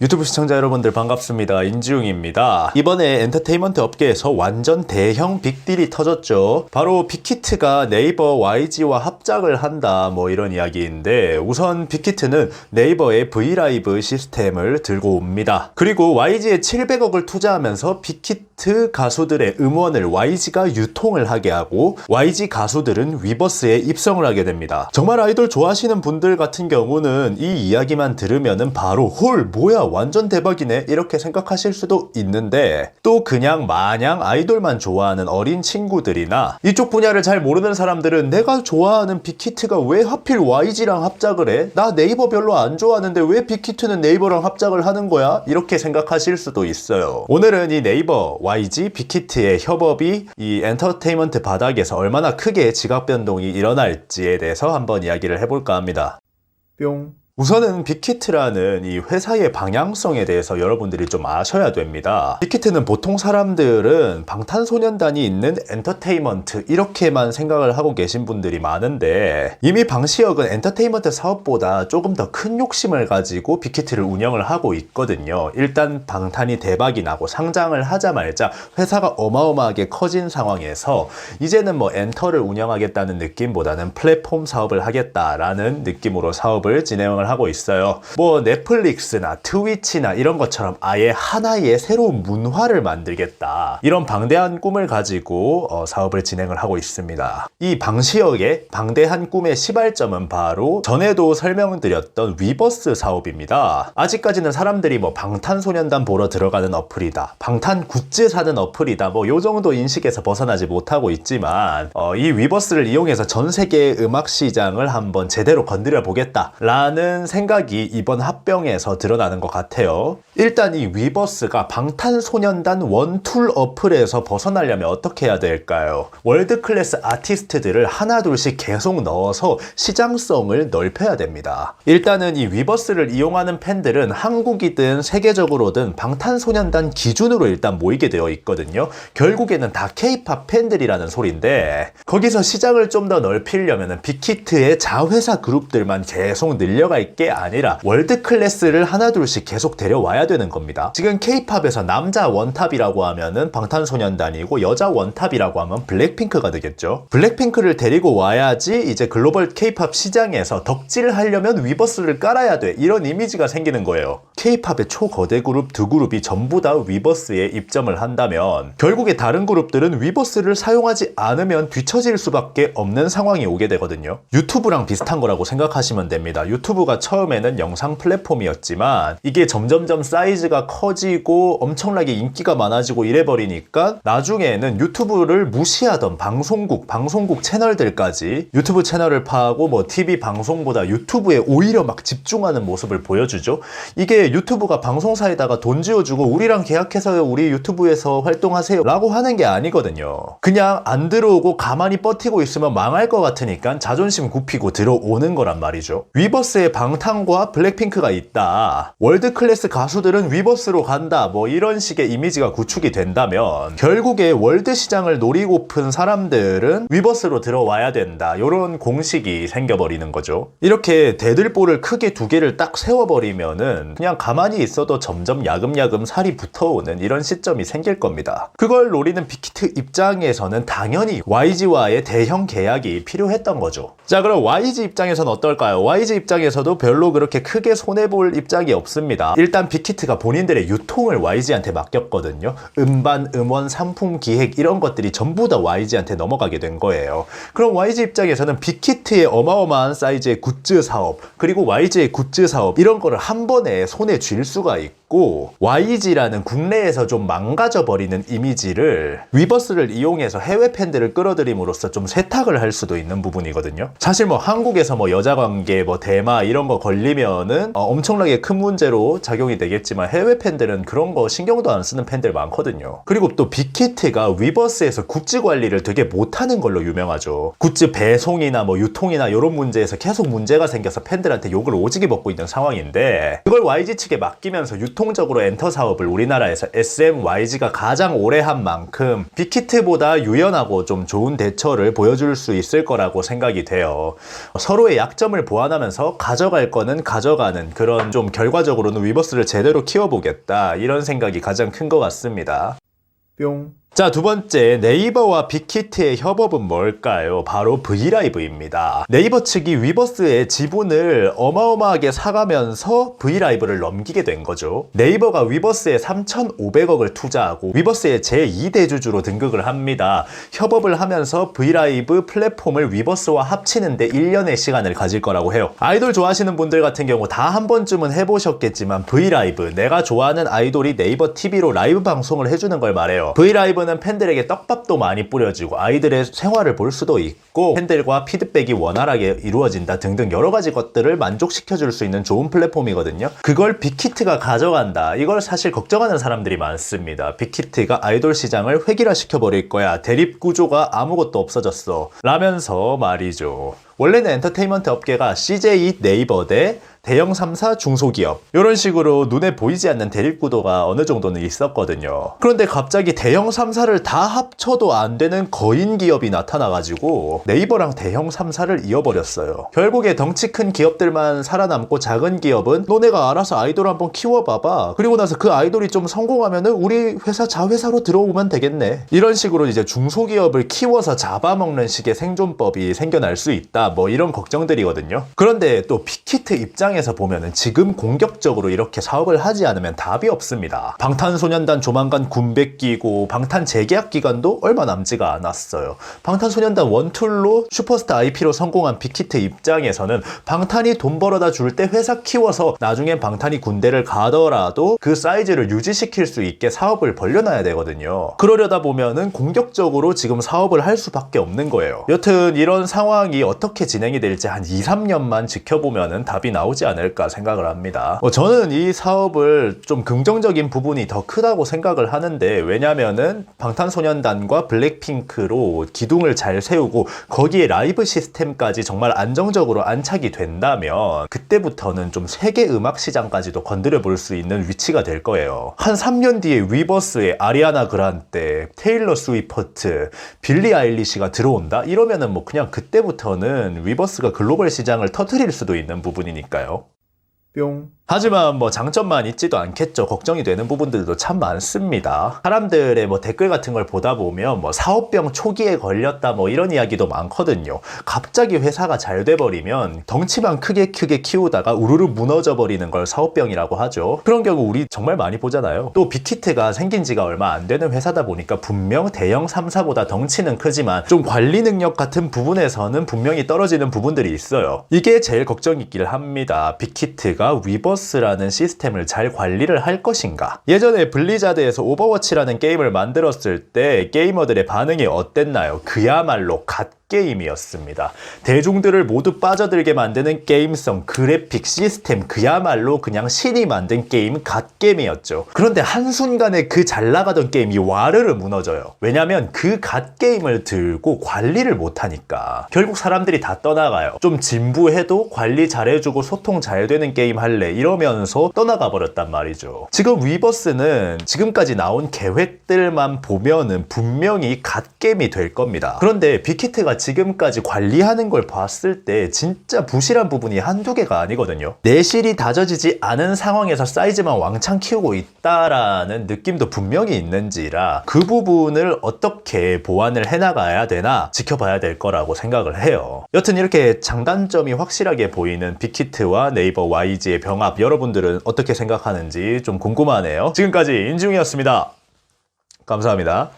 유튜브 시청자 여러분들 반갑습니다. 인지웅입니다. 이번에 엔터테인먼트 업계에서 완전 대형 빅딜이 터졌죠. 바로 빅히트가 네이버 YG와 합작을 한다 뭐 이런 이야기인데, 우선 빅히트는 네이버의 브이라이브 시스템을 들고 옵니다. 그리고 YG에 700억을 투자하면서 빅히트 가수들의 음원을 YG가 유통을 하게 하고, YG 가수들은 위버스에 입성을 하게 됩니다. 정말 아이돌 좋아하시는 분들 같은 경우는 이 이야기만 들으면은 바로 홀 뭐야 완전 대박이네 이렇게 생각하실 수도 있는데, 또 그냥 마냥 아이돌만 좋아하는 어린 친구들이나 이쪽 분야를 잘 모르는 사람들은 내가 좋아하는 빅히트가 왜 하필 YG랑 합작을 해? 나 네이버 별로 안 좋아하는데 왜 빅히트는 네이버랑 합작을 하는 거야? 이렇게 생각하실 수도 있어요. 오늘은 이 네이버, YG, 빅히트의 협업이 이 엔터테인먼트 바닥에서 얼마나 크게 지각 변동이 일어날지에 대해서 한번 이야기를 해볼까 합니다. 뿅. 우선은 빅히트라는 이 회사의 방향성에 대해서 여러분들이 좀 아셔야 됩니다. 빅히트는 보통 사람들은 방탄소년단이 있는 엔터테인먼트 이렇게만 생각을 하고 계신 분들이 많은데, 이미 방시혁은 엔터테인먼트 사업보다 조금 더 큰 욕심을 가지고 빅히트를 운영을 하고 있거든요. 일단 방탄이 대박이 나고 상장을 하자마자 회사가 어마어마하게 커진 상황에서 이제는 뭐 엔터를 운영하겠다는 느낌보다는 플랫폼 사업을 하겠다라는 느낌으로 사업을 진행을 하고 있어요. 뭐 넷플릭스나 트위치나 이런 것처럼 아예 하나의 새로운 문화를 만들겠다, 이런 방대한 꿈을 가지고 사업을 진행을 하고 있습니다. 이 방시혁의 방대한 꿈의 시발점은 바로 전에도 설명드렸던 위버스 사업입니다. 아직까지는 사람들이 뭐 방탄소년단 보러 들어가는 어플이다, 방탄 굿즈 사는 어플이다, 뭐 요 정도 인식에서 벗어나지 못하고 있지만 이 위버스를 이용해서 전 세계의 음악 시장을 한번 제대로 건드려 보겠다 라는 생각이 이번 합병에서 드러나는 것 같아요. 일단 이 위버스가 방탄소년단 원툴 어플에서 벗어나려면 어떻게 해야 될까요? 월드 클래스 아티스트들을 하나둘씩 계속 넣어서 시장성을 넓혀야 됩니다. 일단은 이 위버스를 이용하는 팬들은 한국이든 세계적으로든 방탄소년단 기준으로 일단 모이게 되어 있거든요. 결국에는 다 K-팝 팬들이라는 소린데, 거기서 시장을 좀 더 넓히려면 빅히트의 자회사 그룹들만 계속 늘려갈 게 아니라 월드 클래스를 하나둘씩 계속 데려와야 되는 겁니다. 지금 K-팝에서 남자 원탑이라고 하면은 방탄소년단이고, 여자 원탑이라고 하면 블랙핑크가 되겠죠. 블랙핑크를 데리고 와야지 이제 글로벌 K-팝 시장에서 덕질하려면 위버스를 깔아야 돼, 이런 이미지가 생기는 거예요. K-팝의 초거대 그룹 두 그룹이 전부 다 위버스에 입점을 한다면 결국에 다른 그룹들은 위버스를 사용하지 않으면 뒤처질 수밖에 없는 상황이 오게 되거든요. 유튜브랑 비슷한 거라고 생각하시면 됩니다. 유튜브가 처음에는 영상 플랫폼이었지만 이게 점점점 사이즈가 커지고 엄청나게 인기가 많아지고 이래버리니까 나중에는 유튜브를 무시하던 방송국 채널들까지 유튜브 채널을 파하고 뭐 TV 방송보다 유튜브에 오히려 막 집중하는 모습을 보여주죠. 이게 유튜브가 방송사에다가 돈 지어주고 우리랑 계약해서 우리 유튜브에서 활동하세요 라고 하는 게 아니거든요. 그냥 안 들어오고 가만히 버티고 있으면 망할 것 같으니까 자존심 굽히고 들어오는 거란 말이죠. 위버스에 방탄과 블랙핑크가 있다, 월드 클래스 가수들은 위버스로 간다, 뭐 이런 식의 이미지가 구축이 된다면 결국에 월드 시장을 노리고픈 사람들은 위버스로 들어와야 된다, 이런 공식이 생겨버리는 거죠. 이렇게 대들보를 크게 두 개를 딱 세워버리면은 그냥 가만히 있어도 점점 야금야금 살이 붙어오는 이런 시점이 생길 겁니다. 그걸 노리는 빅히트 입장에서는 당연히 YG와의 대형 계약이 필요했던 거죠. 자, 그럼 YG 입장에서는 어떨까요? YG 입장에서도 별로 그렇게 크게 손해볼 입장이 없습니다. 일단 빅히트가 본인들의 유통을 YG한테 맡겼거든요. 음반, 음원, 상품 기획 이런 것들이 전부 다 YG한테 넘어가게 된 거예요. 그럼 YG 입장에서는 빅히트의 어마어마한 사이즈의 굿즈 사업, 그리고 YG의 굿즈 사업 이런 거를 한 번에 손에 쥘 수가 있고, YG라는 국내에서 좀 망가져버리는 이미지를 위버스를 이용해서 해외 팬들을 끌어들임으로써 좀 세탁을 할 수도 있는 부분이거든요. 사실 뭐 한국에서 뭐 여자관계 뭐 대마 이런 거 걸리면은 엄청나게 큰 문제로 작용이 되겠지만, 해외 팬들은 그런 거 신경도 안 쓰는 팬들 많거든요. 그리고 또 빅히트가 위버스에서 굿즈 관리를 되게 못하는 걸로 유명하죠. 굿즈 배송이나 뭐 유통이나 이런 문제에서 계속 문제가 생겨서 팬들한테 욕을 오지게 먹고 있는 상황인데, 그걸 YG 측에 맡기면서 유통 공통적으로 엔터 사업을 우리나라에서 SMYG가 가장 오래 한 만큼 빅히트보다 유연하고 좀 좋은 대처를 보여줄 수 있을 거라고 생각이 돼요. 서로의 약점을 보완하면서 가져갈 거는 가져가는 그런 좀 결과적으로는 위버스를 제대로 키워보겠다 이런 생각이 가장 큰 것 같습니다. 뿅. 자, 두 번째, 네이버와 빅히트의 협업은 뭘까요? 바로 브이라이브입니다. 네이버 측이 위버스의 지분을 어마어마하게 사가면서 브이라이브를 넘기게 된 거죠. 네이버가 위버스에 3,500억을 투자하고 위버스의 제2대주주로 등극을 합니다. 협업을 하면서 브이라이브 플랫폼을 위버스와 합치는데 1년의 시간을 가질 거라고 해요. 아이돌 좋아하시는 분들 같은 경우 다 한 번쯤은 해보셨겠지만 브이라이브, 내가 좋아하는 아이돌이 네이버 TV로 라이브 방송을 해주는 걸 말해요. 브이라이브 는 팬들에게 떡밥도 많이 뿌려지고 아이들의 생활을 볼 수도 있고 팬들과 피드백이 원활하게 이루어진다 등등 여러 가지 것들을 만족시켜줄 수 있는 좋은 플랫폼이거든요. 그걸 빅히트가 가져간다. 이걸 사실 걱정하는 사람들이 많습니다. 빅히트가 아이돌 시장을 획일화시켜버릴 거야. 대립구조가 아무것도 없어졌어. 라면서 말이죠. 원래는 엔터테인먼트 업계가 CJ 네이버 대 대형 3사 중소기업 이런 식으로 눈에 보이지 않는 대립구도가 어느 정도는 있었거든요. 그런데 갑자기 대형 3사를 다 합쳐도 안 되는 거인 기업이 나타나가지고 네이버랑 대형 3사를 이어버렸어요. 결국에 덩치 큰 기업들만 살아남고 작은 기업은 너네가 알아서 아이돌 한번 키워봐봐. 그리고 나서 그 아이돌이 좀 성공하면은 우리 회사 자회사로 들어오면 되겠네. 이런 식으로 이제 중소기업을 키워서 잡아먹는 식의 생존법이 생겨날 수 있다. 뭐 이런 걱정들이거든요. 그런데 또 빅히트 입장에서 보면은 지금 공격적으로 이렇게 사업을 하지 않으면 답이 없습니다. 방탄소년단 조만간 군백 끼고 방탄 재계약 기간도 얼마 남지가 않았어요. 방탄소년단 원툴로 슈퍼스타 IP로 성공한 빅히트 입장에서는 방탄이 돈 벌어다 줄 때 회사 키워서 나중엔 방탄이 군대를 가더라도 그 사이즈를 유지시킬 수 있게 사업을 벌려놔야 되거든요. 그러려다 보면은 공격적으로 지금 사업을 할 수밖에 없는 거예요. 여튼 이런 상황이 어떻게 진행이 될지 한 2, 3년만 지켜보면은 답이 나오지 않을까 생각을 합니다. 저는 이 사업을 좀 긍정적인 부분이 더 크다고 생각을 하는데 왜냐면은 방탄소년단과 블랙핑크로 기둥을 잘 세우고 거기에 라이브 시스템까지 정말 안정적으로 안착이 된다면 그때부터는 좀 세계 음악 시장까지도 건드려 볼 수 있는 위치가 될 거예요. 한 3년 뒤에 위버스에 아리아나 그란데, 테일러 스위프트, 빌리 아일리시가 들어온다? 이러면은 뭐 그냥 그때부터는 위버스가 글로벌 시장을 터뜨릴 수도 있는 부분이니까요. 뿅. 하지만 뭐 장점만 있지도 않겠죠. 걱정이 되는 부분들도 참 많습니다. 사람들의 뭐 댓글 같은 걸 보다 보면 뭐 사업병 초기에 걸렸다 뭐 이런 이야기도 많거든요. 갑자기 회사가 잘 돼버리면 덩치만 크게 키우다가 우르르 무너져 버리는 걸 사업병이라고 하죠. 그런 경우 우리 정말 많이 보잖아요. 또 빅히트가 생긴 지가 얼마 안 되는 회사다 보니까 분명 대형 3사보다 덩치는 크지만 좀 관리 능력 같은 부분에서는 분명히 떨어지는 부분들이 있어요. 이게 제일 걱정이길 합니다. 빅히트가 위버스라는 시스템을 잘 관리를 할 것인가? 예전에 블리자드에서 오버워치라는 게임을 만들었을 때 게이머들의 반응이 어땠나요? 그야말로 게임이었습니다. 대중들을 모두 빠져들게 만드는 게임성, 그래픽, 시스템 그야말로 그냥 신이 만든 게임 갓게임이었죠. 그런데 한순간에 그 잘 나가던 게임이 와르르 무너져요. 왜냐면 그 갓게임을 들고 관리를 못하니까 결국 사람들이 다 떠나가요. 좀 진부해도 관리 잘해주고 소통 잘 되는 게임 할래 이러면서 떠나가 버렸단 말이죠. 지금 위버스는 지금까지 나온 계획들만 보면은 분명히 갓게임이 될 겁니다. 그런데 빅히트가 지금까지 관리하는 걸 봤을 때 진짜 부실한 부분이 한두 개가 아니거든요. 내실이 다져지지 않은 상황에서 사이즈만 왕창 키우고 있다라는 느낌도 분명히 있는지라 그 부분을 어떻게 보완을 해나가야 되나 지켜봐야 될 거라고 생각을 해요. 여튼 이렇게 장단점이 확실하게 보이는 빅히트와 네이버 YG의 병합 여러분들은 어떻게 생각하는지 좀 궁금하네요. 지금까지 인중이었습니다. 감사합니다.